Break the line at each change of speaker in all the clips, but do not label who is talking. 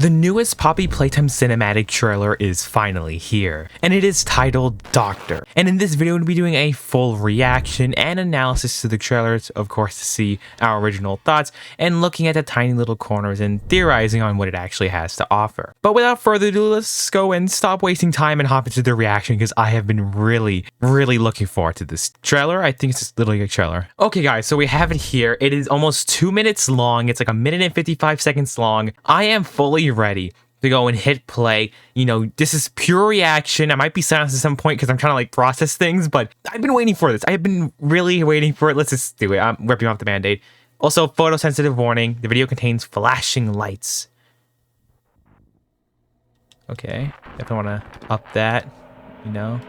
The newest Poppy Playtime cinematic trailer is finally here, and it is titled Docter. And in this video, we'll be doing a full reaction and analysis to the trailers, of course, to see our original thoughts, and looking at the tiny little corners and theorizing on what it actually has to offer. But without further ado, let's go and stop wasting time and hop into the reaction, because I have been really looking forward to this trailer. I think it's just literally a trailer. Okay guys, so we have it here. It is almost 2 minutes long. It's like 1 minute and 55 seconds long. I am fully ready to go and hit play. You know, this is pure reaction. I might be silenced at some point because I'm trying to like process things, but I've been waiting for this. I have been really waiting for it. Let's just do it. I'm ripping off the band-aid. Also, photosensitive warning. The video contains flashing lights. Okay, definitely want to up that, you know.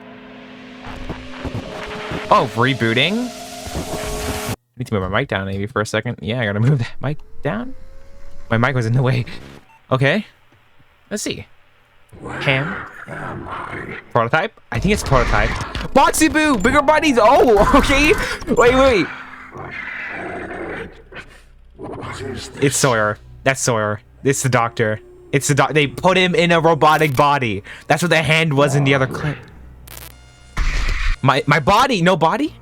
Oh, rebooting. I need to move my mic down maybe for a second. Yeah, I gotta move that mic down. My mic was in the way. Okay, let's see. Ham. Prototype? I think it's prototype. Boxy Boo! Bigger bodies! Oh, okay! Wait. It's Sawyer. That's Sawyer. It's the Doctor. It's the They put him in a robotic body. That's what the hand was in the other clip. My body? No body?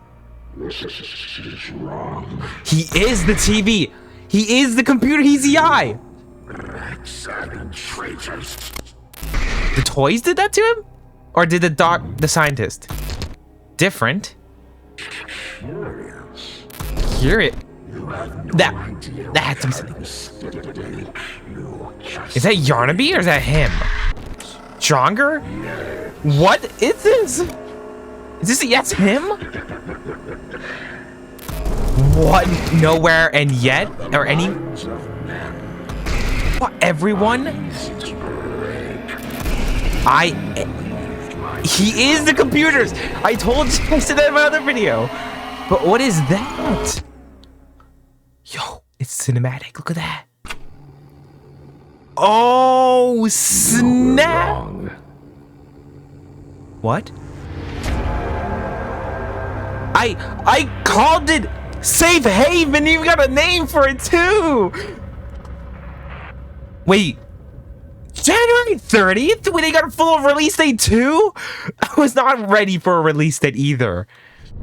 This is wrong.
He is the TV. He is the computer. He's the eye.
Traitors.
The toys did that to him? Or did the scientist? Different. Curious. That had to be something. Is that Yarnaby or is that him? Stronger? What is this? Is this yes him? What? Nowhere and yet? Or any? What? Everyone? He is the computers! I told you, I said that in my other video. But what is that? Yo, it's cinematic. Look at that. Oh, snap! What? I called it Safe Haven. You got a name for it too. Wait, January 30th when they got a full release date too? I was not ready for a release date either.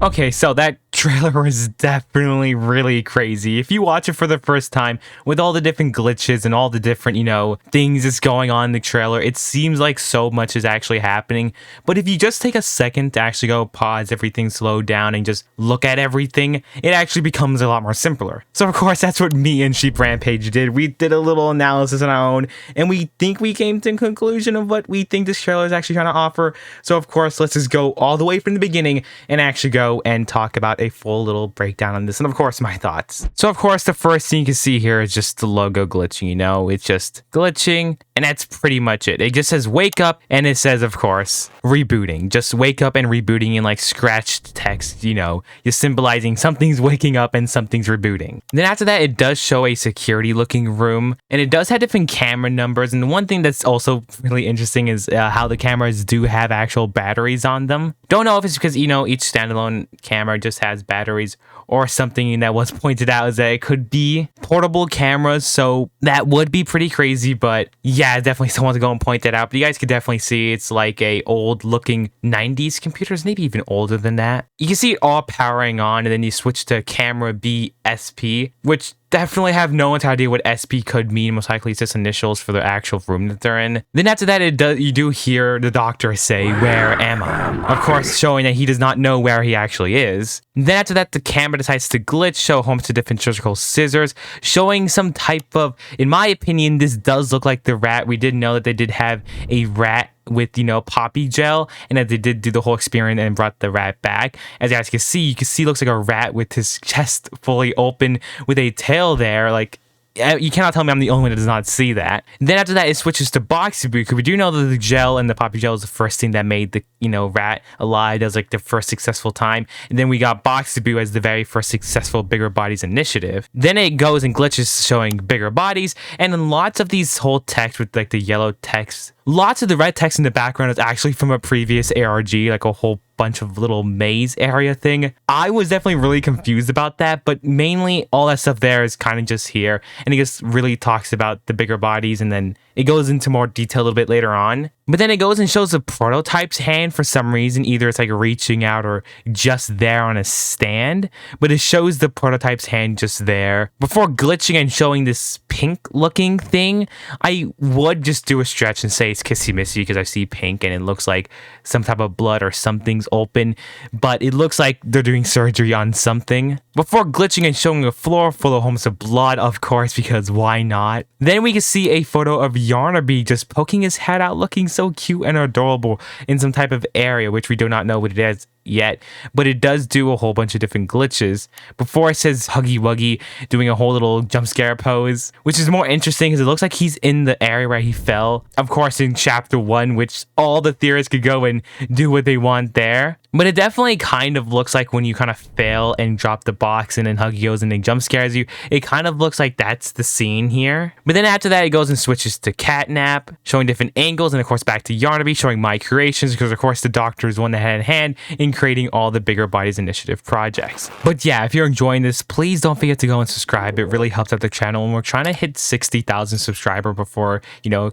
Okay, so that trailer is definitely really crazy. If you watch it for the first time with all the different glitches and all the different, you know, things that's going on in the trailer, it seems like so much is actually happening. But if you just take a second to actually go pause everything, slow down, and just look at everything, it actually becomes a lot more simpler. So of course, that's what me and Sheep Rampage did. We did a little analysis on our own, and we think we came to a conclusion of what we think this trailer is actually trying to offer. So of course, let's just go all the way from the beginning and actually go and talk about a full little breakdown on this, and of course my thoughts. So of course the first thing you can see here is just the logo glitching. You know, it's just glitching, and that's pretty much it. It just says wake up, and it says, of course, rebooting. Just wake up and rebooting in like scratched text, you know, just symbolizing something's waking up and something's rebooting. Then after that, it does show a security looking room, and it does have different camera numbers. And one thing that's also really interesting is how the cameras do have actual batteries on them. Don't know if it's because, you know, each standalone camera just has batteries, or something that was pointed out is that it could be portable cameras, so that would be pretty crazy. But yeah, definitely someone to go and point that out. But you guys could definitely see it's like a old looking 90s computers, maybe even older than that. You can see it all powering on, and then you switch to camera BSP, which definitely have no idea what SP could mean. Most likely it's just initials for the actual room that they're in. Then after that, you do hear the Doctor say, "Where am I?" Of course, showing that he does not know where he actually is. Then after that, the camera decides to glitch, show home to different surgical scissors, showing some type of, in my opinion, this does look like the rat. We did know that they did have a rat with, you know, Poppy gel, and that they did do the whole experiment and brought the rat back. As you guys can see, looks like a rat with his chest fully open with a tail there. Like, you cannot tell me I'm the only one that does not see that. Then after that, it switches to Boxy Boo, because we do know that the gel and the Poppy gel is the first thing that made the, rat alive. That was like the first successful time. And then we got Boxaboo as the very first successful Bigger Bodies initiative. Then it goes and glitches showing bigger bodies, and then lots of these whole text with like the yellow text. Lots of the red text in the background is actually from a previous ARG, like a whole bunch of little maze area thing. I was definitely really confused about that, but mainly all that stuff there is kind of just here, and it just really talks about the bigger bodies, and then it goes into more detail a little bit later on. But then it goes and shows the prototype's hand for some reason. Either it's like reaching out or just there on a stand, but it shows the prototype's hand just there. Before glitching and showing this pink looking thing, I would just do a stretch and say it's Kissy Missy because I see pink and it looks like some type of blood or something's open, but it looks like they're doing surgery on something. Before glitching and showing a floor full of homes of blood, of course, because why not? Then we can see a photo of Yarnaby just poking his head out, looking so cute and adorable in some type of area, which we do not know what it is yet, but it does do a whole bunch of different glitches. Before it says Huggy Wuggy doing a whole little jump scare pose, which is more interesting because it looks like he's in the area where he fell. Of course, in chapter 1, which all the theorists could go and do what they want there. But it definitely kind of looks like when you kind of fail and drop the box and then Huggy goes and then jump scares you, it kind of looks like that's the scene here. But then after that, it goes and switches to Catnap, showing different angles, and of course back to Yarnaby, showing my creations, because of course the Doctor is one that had a hand in creating all the Bigger Bodies Initiative projects. But yeah, if you're enjoying this, please don't forget to go and subscribe. It really helps out the channel, and we're trying to hit 60,000 subscribers before,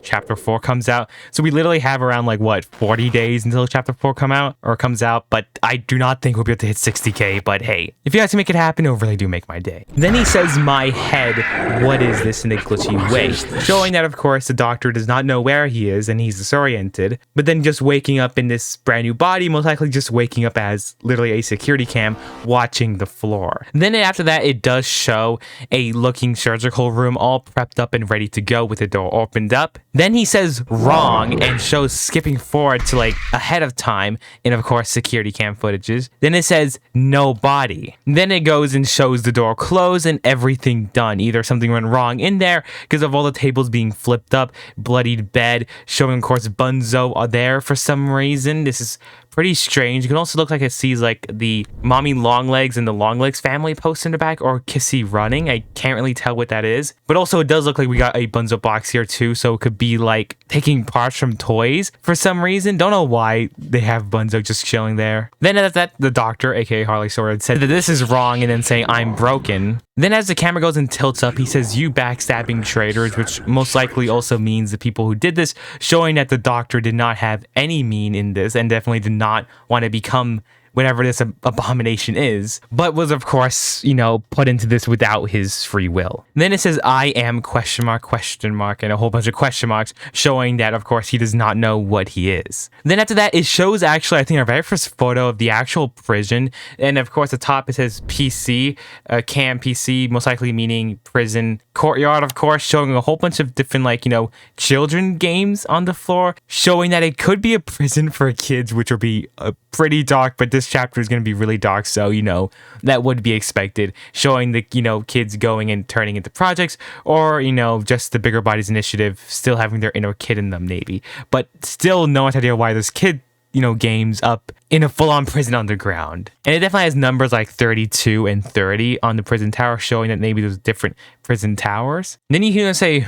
chapter 4 comes out. So we literally have around 40 days until chapter 4 comes out. But I do not think we'll be able to hit 60k, but hey, if you guys can make it happen, it'll really do make my day. Then he says, my head, what is this, in a glitchy way? Showing that, of course, the Doctor does not know where he is and he's disoriented, but then just waking up in this brand new body, most likely just waking up as literally a security cam watching the floor. Then after that, it does show a looking surgical room all prepped up and ready to go with the door opened up. Then he says wrong and shows skipping forward to ahead of time, and of course security cam footages. Then it says no body. Then it goes and shows the door closed and everything done. Either something went wrong in there because of all the tables being flipped up, bloodied bed, showing of course Bunzo are there for some reason. This is pretty strange. It can also look like it sees the Mommy Longlegs and the Longlegs family post in the back, or Kissy running. I can't really tell what that is. But also it does look like we got a Bunzo box here too, so it could be taking parts from toys for some reason. Don't know why they have Bunzo just chilling there. Then at that, the Doctor, aka Harley Sword, said that this is wrong and then saying I'm broken. Then as the camera goes and tilts up, he says, you backstabbing traitors, which most likely also means the people who did this, showing that the Doctor did not have any mean in this and definitely did not want to become whatever this abomination is, but was of course, put into this without his free will. And then it says, I am question mark, and a whole bunch of question marks, showing that of course he does not know what he is. Then after that, it shows actually, I think, our very first photo of the actual prison. And of course, at the top it says PC, cam PC, most likely meaning prison courtyard, of course, showing a whole bunch of different children games on the floor, showing that it could be a prison for kids, which will be pretty dark, but this chapter is going to be really dark, so that would be expected, showing the kids going and turning into projects, or just the Bigger Bodies Initiative still having their inner kid in them, maybe, but still no idea why this kid games up in a full-on prison underground. And it definitely has numbers like 32 and 30 on the prison tower, showing that maybe there's different prison towers. And then you hear him say,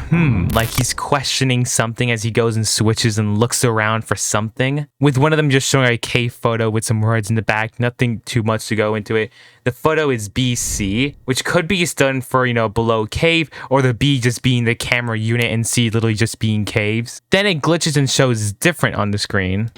like he's questioning something as he goes and switches and looks around for something, with one of them just showing a cave photo with some words in the back, nothing too much to go into it. The photo is BC, which could be done for, below cave, or the B just being the camera unit and C literally just being caves. Then it glitches and shows different on the screen.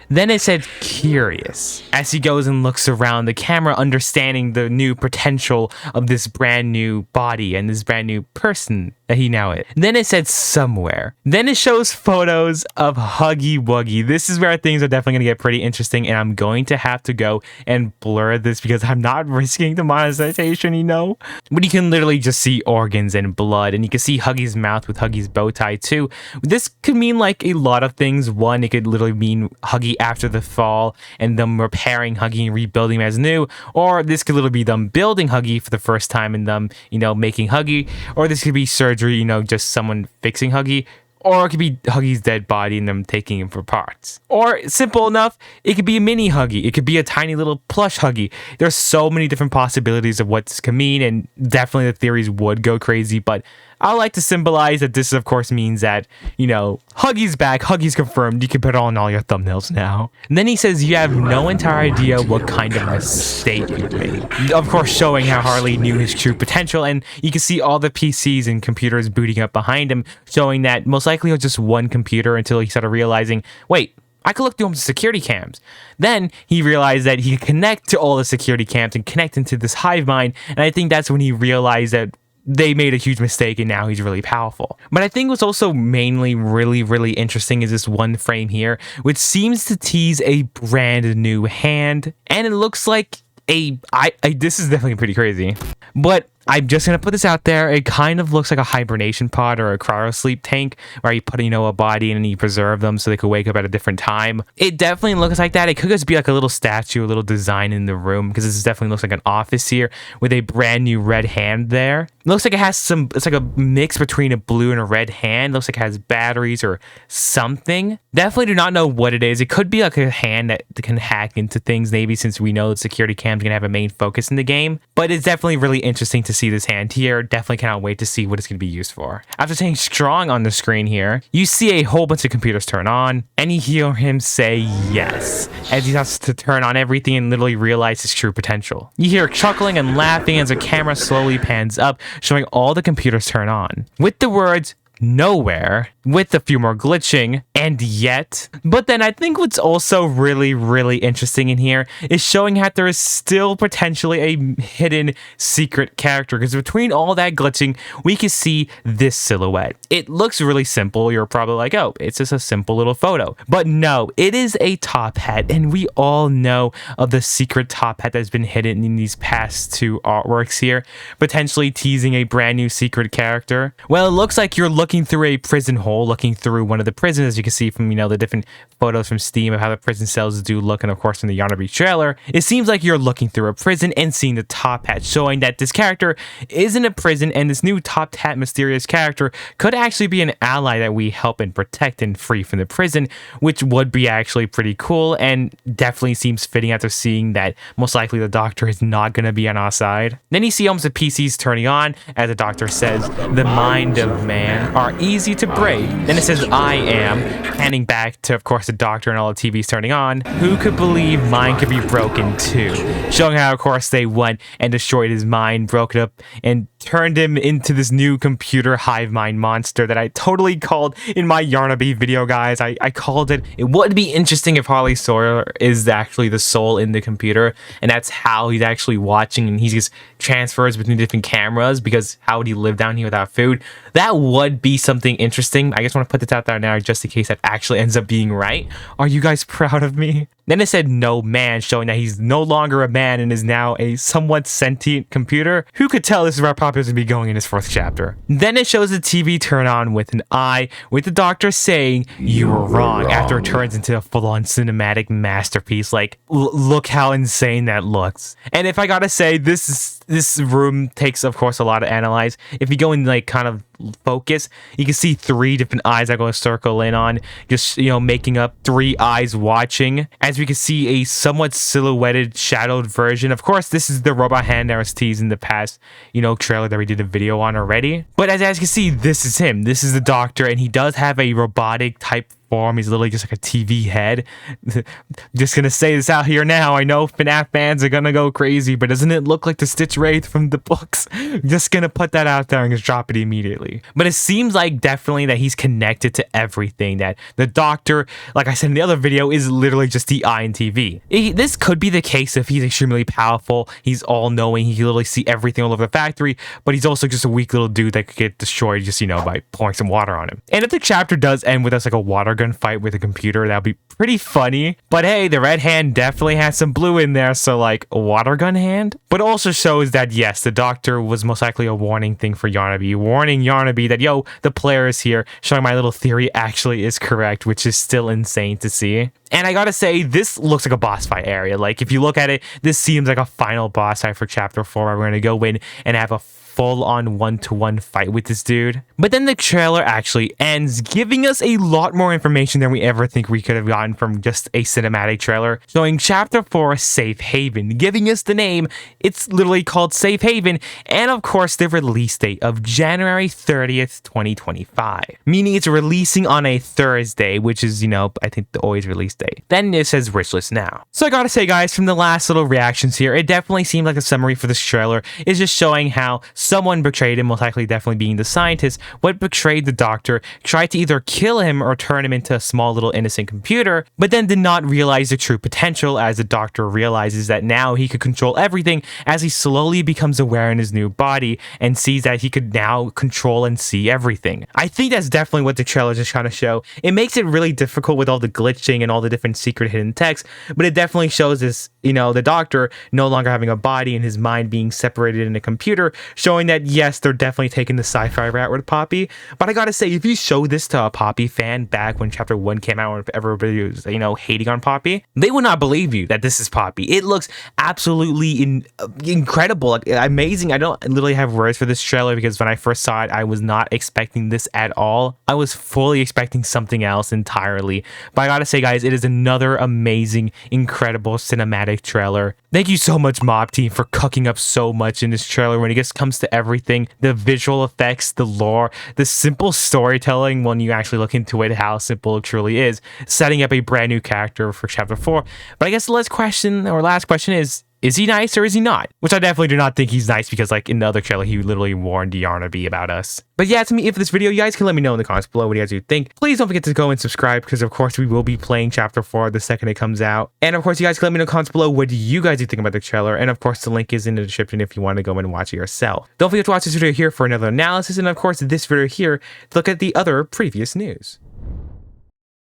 Then it said curious as he goes and looks around the camera, understanding the new potential of this brand new body and this brand new person that he now is. Then it said somewhere. Then it shows photos of Huggy Wuggy. This is where things are definitely going to get pretty interesting, and I'm going to have to go and blur this because I'm not risking the monetization, But you can literally just see organs and blood, and you can see Huggy's mouth with Huggy's bow tie too. This could mean a lot of things. One, it could literally mean Huggy after the fall and them repairing Huggy and rebuilding him as new, or this could literally be them building Huggy for the first time and them, making Huggy, or this could be surgery, just someone fixing Huggy, Or it could be Huggy's dead body and them taking him for parts. Or, simple enough, it could be a mini Huggy. It could be a tiny little plush Huggy. There's so many different possibilities of what this could mean, and definitely the theories would go crazy, but I like to symbolize that this, of course, means that, you know, Huggy's back, Huggy's confirmed, you can put it on all your thumbnails now. And then he says you have no entire idea what kind of mistake you made. Of course, showing how Harley knew his true potential, and you can see all the PCs and computers booting up behind him, showing that most likely it was just one computer until he started realizing, wait, I could look through the security cams. Then he realized that he could connect to all the security cams and connect into this hive mind, and I think that's when he realized that they made a huge mistake and now he's really powerful. But I think what's also mainly really interesting is this one frame here, which seems to tease a brand new hand, and it looks like this is definitely pretty crazy. But I'm just gonna put this out there. It kind of looks like a hibernation pod or a cryosleep tank where you put, you know, a body in and you preserve them so they could wake up at a different time. It definitely looks like that. It could just be like a little statue, a little design in the room, because this definitely looks like an office here with a brand new red hand there. It looks like it has it's like a mix between a blue and a red hand. It looks like it has batteries or something. Definitely do not know what it is. It could be like a hand that can hack into things, maybe, since we know that security cam's gonna have a main focus in the game. But it's definitely really interesting to see this hand here. Definitely cannot wait to see what it's going to be used for. After saying strong on the screen here, you see a whole bunch of computers turn on, and you hear him say yes, as he starts to turn on everything and literally realize his true potential. You hear chuckling and laughing as the camera slowly pans up, showing all the computers turn on, with the words nowhere, with a few more glitching, and yet. But then I think what's also really interesting in here is showing how there is still potentially a hidden secret character, because between all that glitching, we can see this silhouette. It looks really simple. You're probably like, oh, it's just a simple little photo. But no, it is a top hat, and we all know of the secret top hat that's been hidden in these past two artworks here, potentially teasing a brand new secret character. Well, it looks like you're looking through a prison hole, looking through one of the prisons, as you can see from, you know, the different photos from Steam of how the prison cells do look, and of course from the Yarnaby trailer. It seems like you're looking through a prison and seeing the top hat, showing that this character is in a prison, and this new top hat mysterious character could actually be an ally that we help and protect and free from the prison, which would be actually pretty cool, and definitely seems fitting after seeing that most likely the Doctor is not going to be on our side. Then you see almost the PCs turning on, as the Doctor says, the mind of man are easy to break. Then it says I am, handing back to, of course, the Doctor, and all the TVs turning on. Who could believe mine could be broken too? Showing how, of course, they went and destroyed his mind, broke it up, and turned him into this new computer hive mind monster that I totally called in my Yarnaby video, guys. I called it. It would be interesting if Harley Sawyer is actually the soul in the computer, and that's how he's actually watching, and he just transfers between different cameras, because how would he live down here without food? That would be something interesting. I just want to put this out there now just in case that actually ends up being right. Are you guys proud of me? Then it said no man, showing that he's no longer a man and is now a somewhat sentient computer. Who could tell this is where Poppy is going to be going in his fourth chapter? Then it shows the TV turn on with an eye, with the Doctor saying, "You were wrong," after it turns into a full-on cinematic masterpiece. Like, look how insane that looks. And if I gotta say, this room takes, of course, a lot to analyze. If you go in, like, kind of focus, you can see 3 different eyes I'm going to circle in on, just, you know, making up 3 eyes watching, as we can see a somewhat silhouetted shadowed version. Of course, this is the robot hand that was teased in the past, you know, trailer that we did a video on already. But as you can see, this is him. This is the Doctor, and he does have a robotic type form. He's literally just like a TV head. Just gonna say this out here now. I know FNAF fans are gonna go crazy, but doesn't it look like the Stitch Wraith from the books? Just gonna put that out there and just drop it immediately. But it seems like definitely that he's connected to everything. That the Doctor, like I said in the other video, is literally just the eye and TV. This could be the case if he's extremely powerful. He's all-knowing. He can literally see everything all over the factory, but he's also just a weak little dude that could get destroyed just, you know, by pouring some water on him. And if the chapter does end with us like a water gun fight with a computer, that would be pretty funny. But hey, the red hand definitely has some blue in there, so like a water gun hand. But it also shows that yes, the Doctor was most likely a warning thing for Yarnaby, warning Yarnaby that, yo, the player is here, showing my little theory actually is correct, which is still insane to see. And I gotta say, this looks like a boss fight area. Like, if you look at it, this seems like a final boss fight for chapter 4, where we're gonna go in and have a full-on one-to-one fight with this dude. But then the trailer actually ends, giving us a lot more information than we ever think we could have gotten from just a cinematic trailer, showing Chapter 4 Safe Haven, giving us the name. It's literally called Safe Haven, and of course the release date of January 30th, 2025, meaning it's releasing on a Thursday, which is, you know, I think the always release date. Then it says wish list now. So I gotta say, guys, from the last little reactions here, it definitely seemed like a summary for this trailer is just showing how someone betrayed him, most likely definitely being the scientist, what betrayed the doctor, tried to either kill him or turn him into a small little innocent computer, but then did not realize the true potential as the doctor realizes that now he could control everything as he slowly becomes aware in his new body and sees that he could now control and see everything. I think that's definitely what the trailer is just trying to show. It makes it really difficult with all the glitching and all the different secret hidden text, but it definitely shows this, you know, the doctor no longer having a body and his mind being separated in a computer, showing that yes, they're definitely taking the sci-fi route with Poppy. But I gotta say, if you show this to a Poppy fan back when Chapter 1 came out, and everybody was, you know, hating on Poppy, they would not believe you that this is Poppy. It looks absolutely incredible, like, amazing. I don't literally have words for this trailer because when I first saw it, I was not expecting this at all. I was fully expecting something else entirely. But I gotta say, guys, it is another amazing, incredible cinematic trailer. Thank you so much, Mob Team, for cooking up so much in this trailer when it just comes to everything, the visual effects, the lore, the simple storytelling when you actually look into it, how simple it truly is, setting up a brand new character for Chapter 4. But I guess the last question is he nice or is he not? Which I definitely do not think he's nice because, like, in the other trailer, he literally warned Yarnaby about us. But yeah, to me, if this video, you guys can let me know in the comments below what you guys do think. Please don't forget to go and subscribe because, of course, we will be playing Chapter 4 the second it comes out. And, of course, you guys can let me know in the comments below what do you guys think about the trailer. And, of course, the link is in the description if you want to go and watch it yourself. Don't forget to watch this video here for another analysis. And, of course, this video here to look at the other previous news.